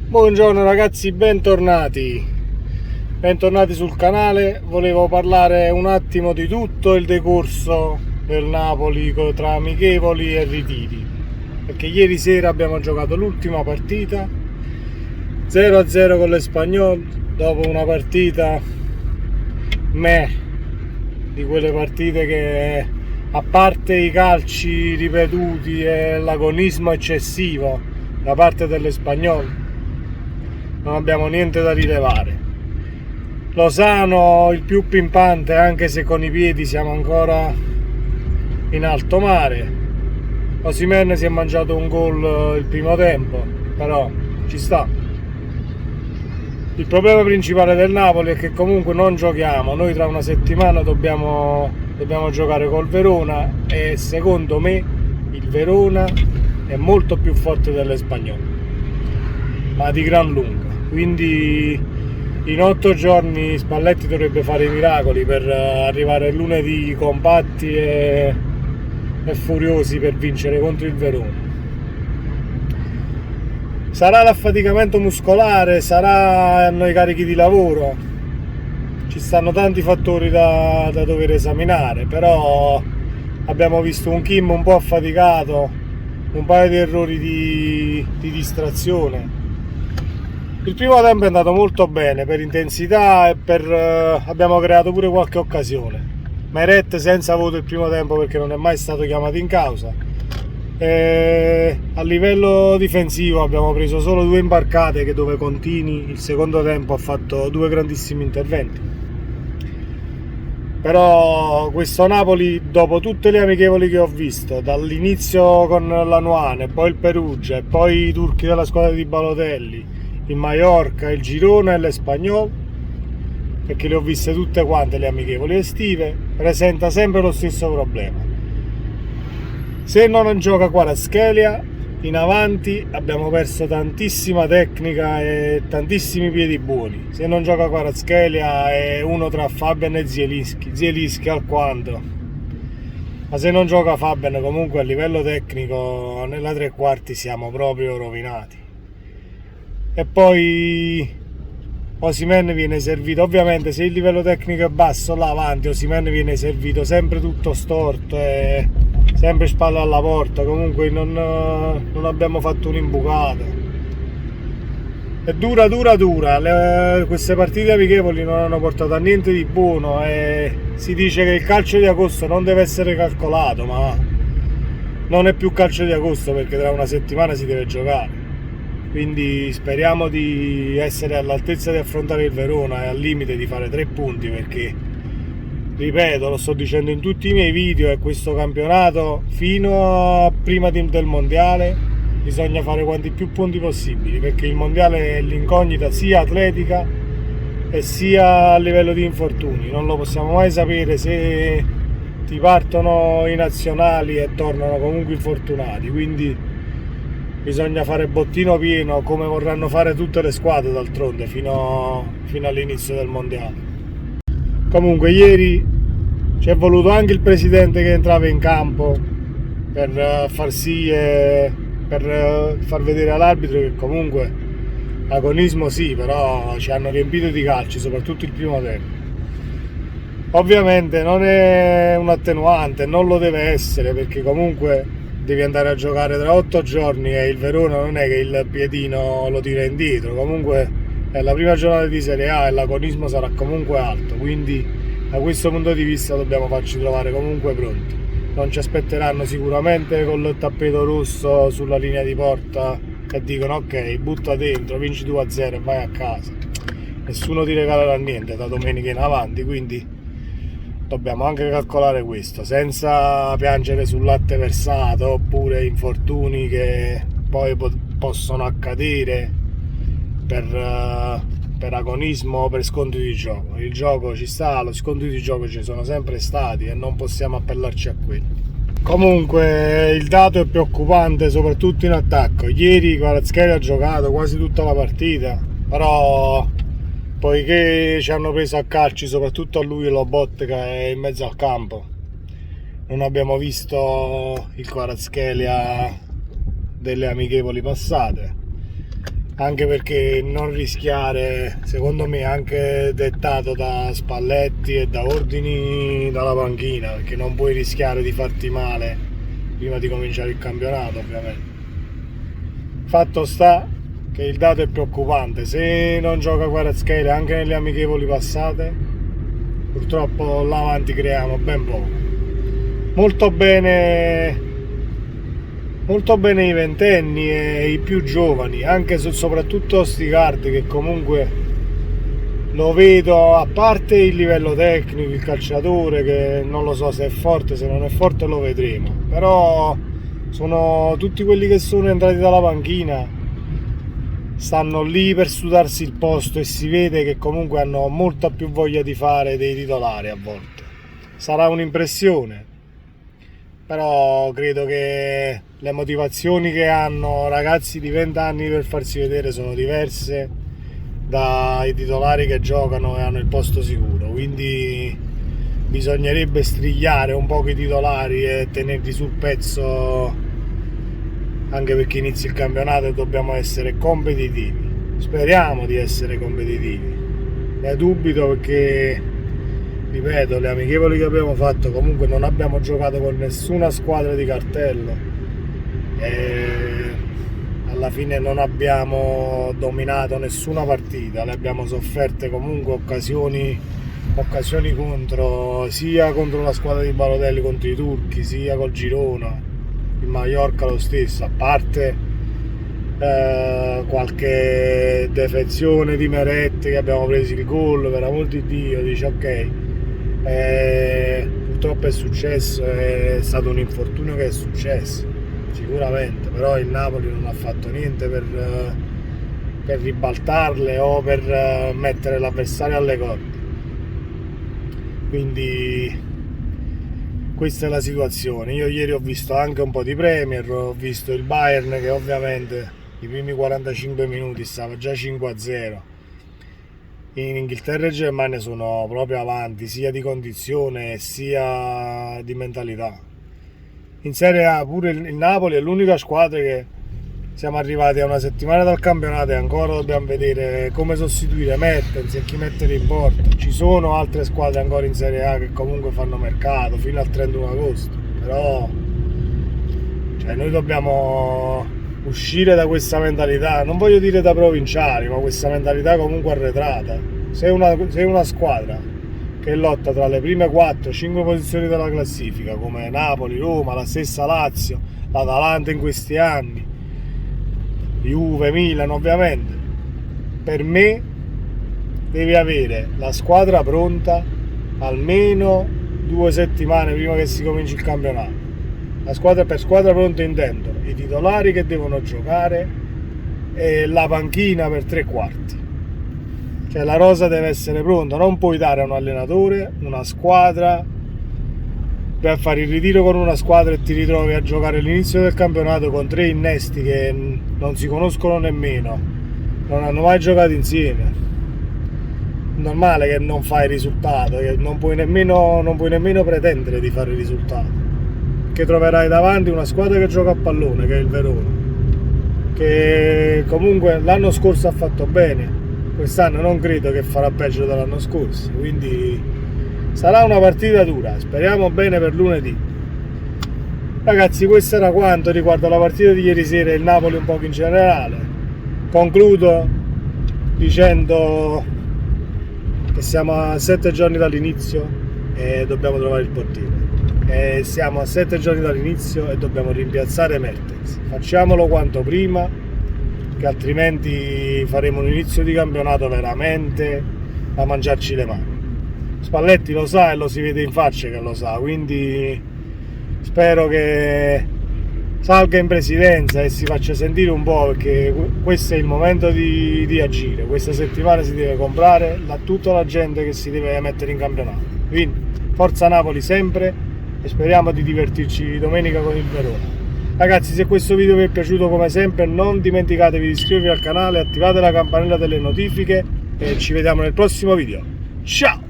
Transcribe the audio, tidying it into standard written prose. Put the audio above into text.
Buongiorno ragazzi, bentornati sul canale. Volevo parlare un attimo di tutto il decorso del Napoli tra amichevoli e ritiri, perché ieri sera abbiamo giocato l'ultima partita 0-0 con l'Espanyol, dopo una partita di quelle partite che, a parte i calci ripetuti e l'agonismo eccessivo da parte dell'Espanyol, non abbiamo niente da rilevare. Lozano il più pimpante, anche se con i piedi siamo ancora in alto mare. Osimhen si è mangiato un gol il primo tempo, però ci sta. Il problema principale del Napoli è che comunque non giochiamo. Noi tra una settimana dobbiamo giocare col Verona e secondo me il Verona è molto più forte dell'Espanyol, ma di gran lunga. Quindi in 8 giorni Spalletti dovrebbe fare i miracoli per arrivare lunedì compatti e furiosi per vincere contro il Verona. Sarà l'affaticamento muscolare, saranno i carichi di lavoro, ci stanno tanti fattori da dover esaminare, però abbiamo visto un Kim un po' affaticato, un paio di errori di distrazione. Il primo tempo è andato molto bene per intensità e abbiamo creato pure qualche occasione. Meret senza voto il primo tempo perché non è mai stato chiamato in causa. A livello difensivo abbiamo preso solo 2 imbarcate, che dove Contini il secondo tempo ha fatto 2 grandissimi interventi. Però questo Napoli, dopo tutte le amichevoli che ho visto, dall'inizio con la Nuane, poi il Perugia e poi i turchi della squadra di Balotelli, il Mallorca, il Girona e l'Espanyol, perché le ho viste tutte quante le amichevoli estive, presenta sempre lo stesso problema. Se non gioca Kvaratskhelia in avanti abbiamo perso tantissima tecnica e tantissimi piedi buoni. Se non gioca Kvaratskhelia è uno tra Fabian e Zielinski alquanto, ma se non gioca Fabian comunque a livello tecnico nella tre quarti siamo proprio rovinati. E poi Osimhen viene servito, ovviamente se il livello tecnico è basso là avanti Osimhen viene servito sempre tutto storto e sempre spalle alla porta, comunque non abbiamo fatto un'imbucata. È dura, queste partite amichevoli non hanno portato a niente di buono e si dice che il calcio di agosto non deve essere calcolato, ma non è più calcio di agosto perché tra una settimana si deve giocare. Quindi speriamo di essere all'altezza di affrontare il Verona e al limite di fare 3 punti, perché ripeto, lo sto dicendo in tutti i miei video, e questo campionato fino a prima del mondiale bisogna fare quanti più punti possibili, perché il mondiale è l'incognita sia atletica e sia a livello di infortuni. Non lo possiamo mai sapere se ti partono i nazionali e tornano comunque infortunati, quindi bisogna fare bottino pieno, come vorranno fare tutte le squadre d'altronde fino all'inizio del mondiale. Comunque ieri ci è voluto anche il presidente che entrava in campo per far sì e per far vedere all'arbitro che comunque agonismo sì, però ci hanno riempito di calci, soprattutto il primo tempo. Ovviamente non è un attenuante, non lo deve essere, perché comunque devi andare a giocare tra 8 giorni e il Verona non è che il piedino lo tira indietro, comunque è la prima giornata di Serie A e l'agonismo sarà comunque alto, quindi da questo punto di vista dobbiamo farci trovare comunque pronti. Non ci aspetteranno sicuramente col tappeto rosso sulla linea di porta e dicono ok, butta dentro, vinci 2-0 e vai a casa. Nessuno ti regalerà niente da domenica in avanti, quindi dobbiamo anche calcolare questo, senza piangere sul latte versato oppure infortuni che poi possono accadere per agonismo o per scontri di gioco. Il gioco ci sta, lo scontri di gioco ci sono sempre stati e non possiamo appellarci a quello. Comunque il dato è preoccupante soprattutto in attacco. Ieri Kvaratskhelia ha giocato quasi tutta la partita, però poiché ci hanno preso a calci soprattutto a lui e Lobotka è in mezzo al campo, non abbiamo visto il Kvaratskhelia delle amichevoli passate. anche perché non rischiare, secondo me, anche dettato da Spalletti e da ordini dalla panchina, perché non puoi rischiare di farti male prima di cominciare il campionato, ovviamente. Fatto sta che il dato è preoccupante: se non gioca Kvaratskhelia anche nelle amichevoli passate, purtroppo là avanti creiamo ben poco. Molto bene i ventenni e i più giovani, anche soprattutto Stigard, che comunque lo vedo, a parte il livello tecnico, il calciatore che non lo so se è forte, se non è forte lo vedremo, però sono tutti quelli che sono entrati dalla panchina, stanno lì per sudarsi il posto e si vede che comunque hanno molta più voglia di fare dei titolari a volte. Sarà un'impressione, però credo che le motivazioni che hanno ragazzi di 20 anni per farsi vedere sono diverse dai titolari che giocano e hanno il posto sicuro, quindi bisognerebbe strigliare un po' i titolari e tenerli sul pezzo, anche perché inizia il campionato e dobbiamo essere competitivi. Speriamo di essere competitivi, ne dubito perché, ripeto, le amichevoli che abbiamo fatto comunque non abbiamo giocato con nessuna squadra di cartello e alla fine non abbiamo dominato nessuna partita, le abbiamo sofferte comunque occasioni contro, sia contro la squadra di Balotelli contro i turchi, sia col Girona, il Mallorca lo stesso, a parte qualche defezione di Meret che abbiamo preso il gol, per amor di Dio, dice ok, purtroppo è successo, è stato un infortunio che è successo sicuramente, però il Napoli non ha fatto niente per ribaltarle o per mettere l'avversario alle corde, quindi questa è la situazione. Io ieri ho visto anche un po' di Premier, ho visto il Bayern che ovviamente i primi 45 minuti stava già 5-0. In Inghilterra e Germania sono proprio avanti, sia di condizione sia di mentalità. In Serie A pure il Napoli è l'unica squadra che siamo arrivati a una settimana dal campionato e ancora dobbiamo vedere come sostituire Mertens e chi mettere in porta. Ci sono altre squadre ancora in Serie A che comunque fanno mercato fino al 31 agosto, però noi dobbiamo uscire da questa mentalità, non voglio dire da provinciali, ma questa mentalità comunque arretrata. Se una squadra che lotta tra le prime 4-5 posizioni della classifica, come Napoli, Roma, la stessa Lazio, l'Atalanta in questi anni, Juve, Milan ovviamente, per me devi avere la squadra pronta almeno 2 settimane prima che si cominci il campionato. Per squadra pronta intendo i titolari che devono giocare e la panchina per 3/4. Cioè la rosa deve essere pronta, non puoi dare a un allenatore una squadra per fare il ritiro con una squadra e ti ritrovi a giocare all'inizio del campionato con 3 innesti che non si conoscono nemmeno, non hanno mai giocato insieme. Normale che non fai risultato, che non puoi nemmeno pretendere di fare risultato, che troverai davanti una squadra che gioca a pallone, che è il Verona, che comunque l'anno scorso ha fatto bene, quest'anno non credo che farà peggio dell'anno scorso, quindi sarà una partita dura, speriamo bene per lunedì. Ragazzi, questo era quanto riguarda la partita di ieri sera e il Napoli un po' in generale. Concludo dicendo che siamo a 7 giorni dall'inizio e dobbiamo trovare il portiere. Siamo a 7 giorni dall'inizio e dobbiamo rimpiazzare Mertens. Facciamolo quanto prima, che altrimenti faremo un inizio di campionato veramente a mangiarci le mani. Spalletti lo sa e lo si vede in faccia che lo sa, quindi spero che salga in presidenza e si faccia sentire un po', perché questo è il momento di agire. Questa settimana si deve comprare tutta la gente che si deve mettere in campionato, quindi forza Napoli sempre e speriamo di divertirci domenica con il Verona. Ragazzi, se questo video vi è piaciuto come sempre non dimenticatevi di iscrivervi al canale, attivate la campanella delle notifiche e ci vediamo nel prossimo video. Ciao!